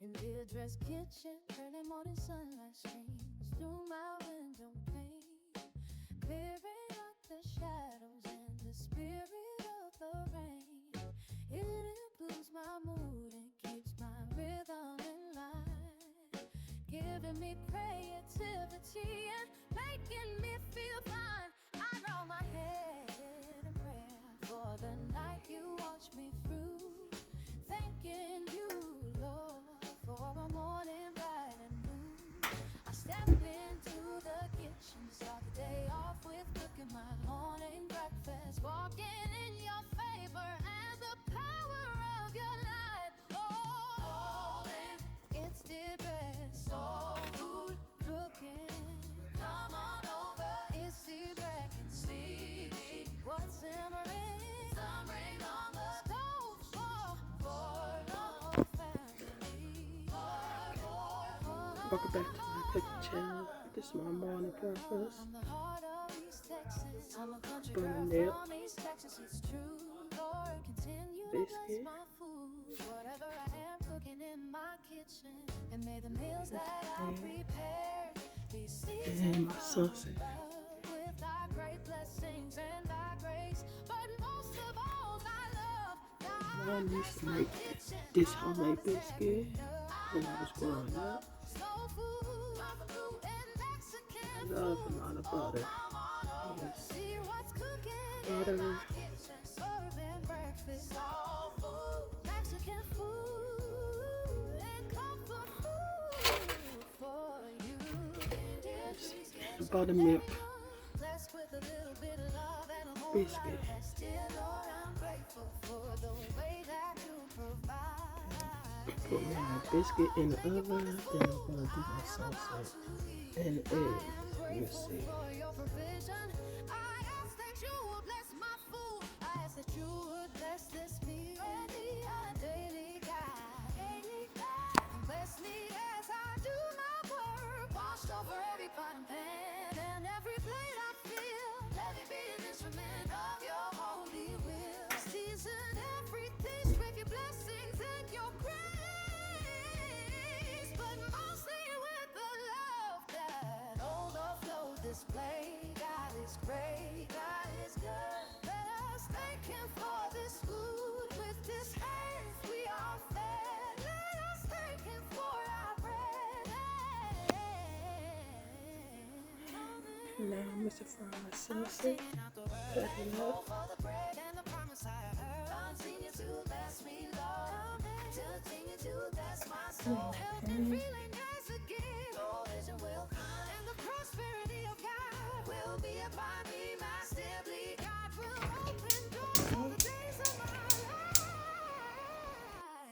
In Deirdre's kitchen, early morning sunlight streams through my window pane, clearing up the shadows and the spirit of the rain. It improves my mood and keeps my rhythm in line, giving me creativity and making me feel fine. I bow my head in prayer for the night you watched me through, thanking you, Lord, for a morning bright and new. I step into the kitchen, start the day off with cooking my morning breakfast, walking in your favor and the power of your light. Oh, it's Deirdre, soul food cooking. Come on over, it's Deirdre and see what's simmering. Simmering on the stove for the whole family. Welcome back to my cooking channel. This is my morning breakfast. From the heart of East Texas, I'm a country Buttermilk. girl from East Texas. It's true, Lord, continue to bless Biscuits. my food. Whatever I am cooking in my kitchen, and may the meals that I prepare be And seasoned my from sausage. above with thy great blessings and thy grace. But most of all, thy love. I used to make this homemade biscuit when I was growing up. I love a lot of butter. Yes. Butter. Buttermilk biscuit. Put my biscuit in the oven, then I'm gonna do my sausage and eggs. You'll see. I ask that you would bless my food. I ask that you would bless this meal and be our daily guide. Bless me as I do my work, washed over every pot and pan and every plate I fill. Let it be an instrument of your holy will. Season every dish with your blessings and your grace, but mostly with the love that overflows this plate. God is great, God is good. Let us thank Him for this food. With this hands we are fed. Let us thank Him for our bread. Now I'm going to fry my sausage, cut it up. For the bread and the promise I heard. Continue to bless me, Lord. Continue to bless my soul. Health and feeling as a gift. Provision will come, and the prosperity of God will be upon me. My stably God will open doors all the days of my life.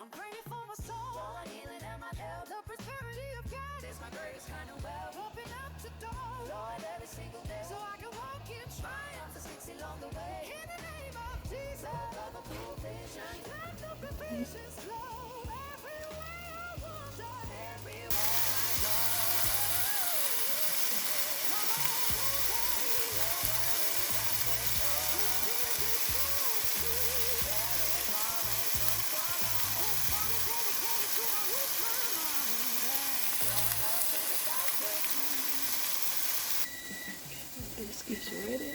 I'm praying for my soul, for my healing and my health. The prosperity of God is my greatest kind of wealth. Open up the door, Lord, every single day, so I can walk in triumph and succeed along the way. In the name of Jesus, love of provision, let the provisions flow everywhere I wander, everywhere I go. Come on, carry your worries, I say no. This is so sweet. There is always room for more. This song is dedicated to my roots, my mommy. Your love is without breaking. Biscuits ready.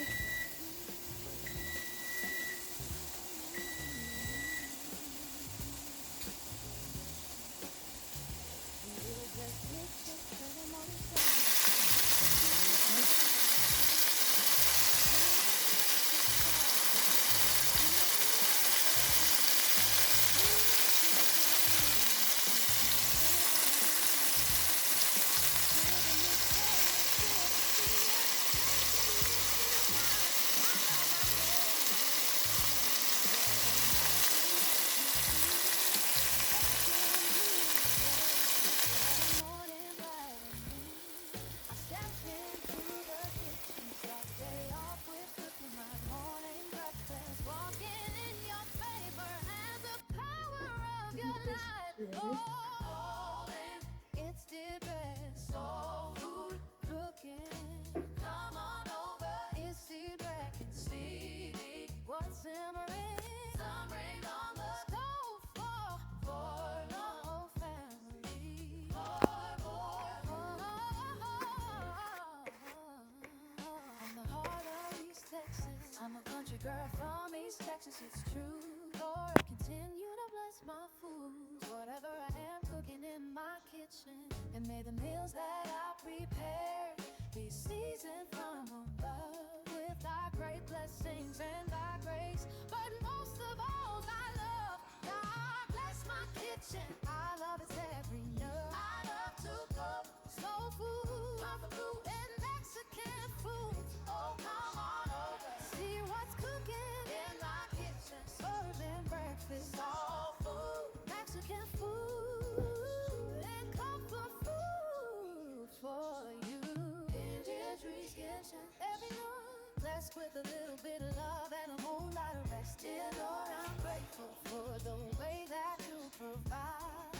Girl from East Texas, it's true. Lord, continue to bless my food. Whatever I am cooking in my kitchen, and may the meals that I prepare be seasoned from above with thy great blessings and thy grace. But most of all, thy love. God bless my kitchen. I love its every nook. I love to cook soul food, comfort food, and Mexican food. Oh, come on over. See what's cooking in my kitchen. Serving breakfast, soul food, Mexican food, and comfort food for you. In Deirdre's kitchen, every nook blessed with a little bit of love and a whole lot of rest. Dear Lord, I'm grateful for the way that you provide.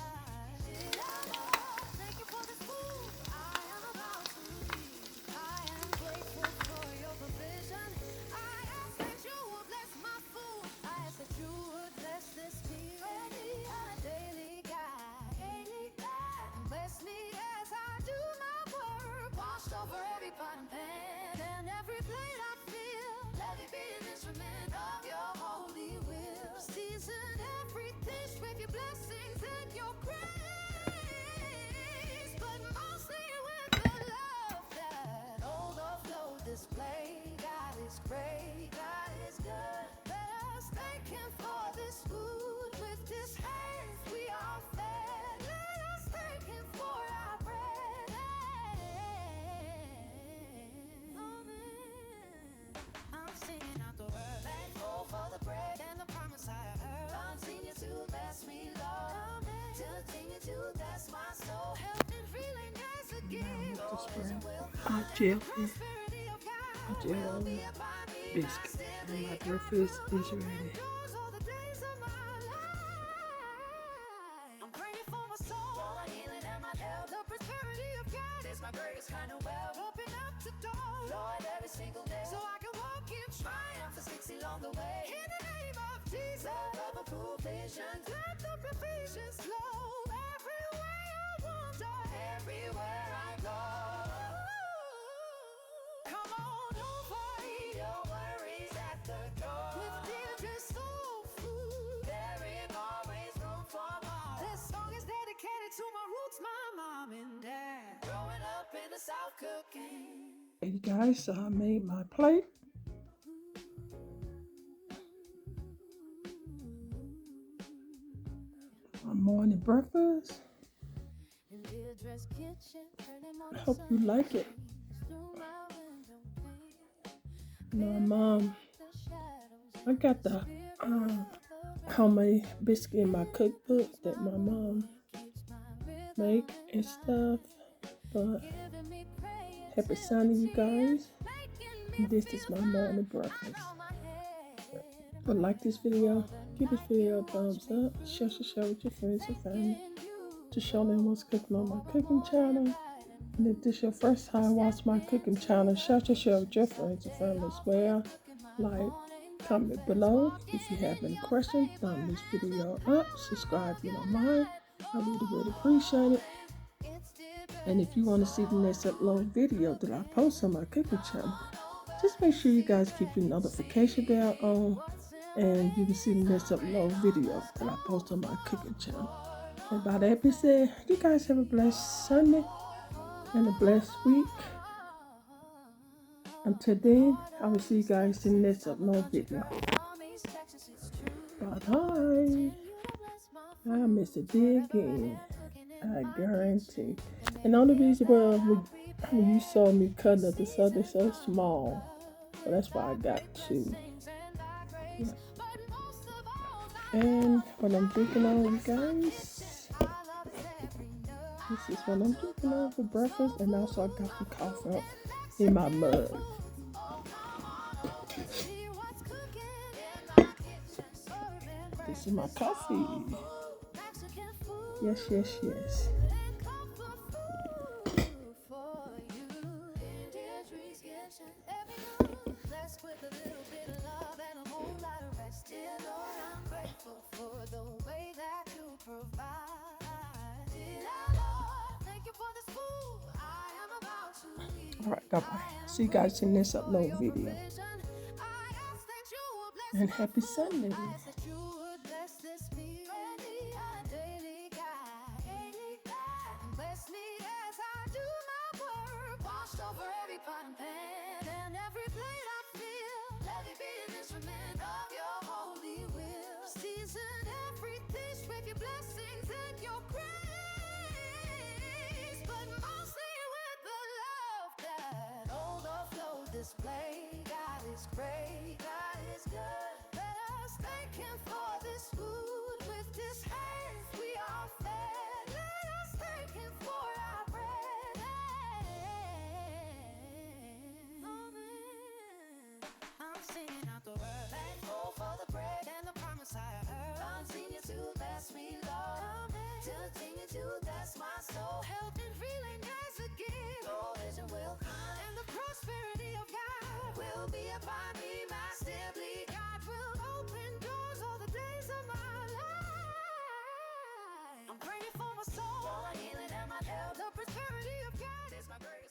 Dear Lord, thank you for this food I am about to eat. I am grateful for your provision. I ask that you would bless my food. I ask that you would bless this meal. A daily guide. And bless me as I do my work. Washed over every pot and pan and every plate I fill. Let it be an instrument of your holy will. Season every dish with your blessings and your grace, but mostly with the love that overflow display. God is great, God is good. Let us thank Him for this food. With this hands we are fed. Let us thank Him for our bread. Amen. I'm singing out the word. Thankful for the bread and the promise I heard. Continue to bless me, Lord. Continue to bless my soul. Health and feeling as a gift. Hot jelly, hot jelly, biscuits. And my breakfast is ready. I'm praying for my soul, my healing and my health. The prosperity of God is my greatest kind of wealth. Open up the door, Lord, every single day, so I can walk in triumph for 60 along the way. In the name of Jesus, love of provision, let the provisions flow everywhere I wander, everywhere I go. Come on over, eat your worries at the door. With Deirdre's soul food, there ain't always room for more. This song is dedicated to my roots, my mom and dad. Growing up in the South cooking. Hey guys, so I made my plate. My morning breakfast. I hope you like it. My mom, I got the homemade biscuit in my cookbook that my mom make and stuff. But happy Sunday, you guys. This is my morning breakfast. But like this video, give this video a thumbs up. Share with your friends and family to show them what's cooking on my cooking channel. And if this is your first time watching my cooking channel, share with your friends and family as well. Like, comment below if you have any questions. Thumb this video up. Subscribe if you don't mind. I really appreciate it. And if you want to see the next upload video that I post on my cooking channel, just make sure you guys keep your notification bell on, and you can see the next upload video that I post on my cooking channel. And by that being said, you guys have a blessed Sunday and a blessed week. Until then, I will see you guys in the next upload video. Bye bye. I miss a day again. I guarantee. And the only reason why when you saw me cutting up the something so small, so that's why I got two. Yeah. And what I'm drinking on, you guys, this is what I'm drinking on for breakfast, and also I got the coffee in my mug. This is my coffee. Yes. Alright, bye bye. See you guys in this upload video. And happy Sunday. I ask that you would bless this meal, our daily guide. And bless me as I do my work, washed over every pot and pan and every plate I fill. Let it be an instrument of your holy will. Season every dish with your blessings and your grace, but mostly with the love that overflows display. God is great, God is good. Let us thank Him for this food. With this hands we are fed. Let us thank Him for our bread. Amen. I'm singing out the word, thankful for the bread and the promise I heard. Continue to bless me, Lord. Amen. Continue to bless my soul. Health and healing as a gift.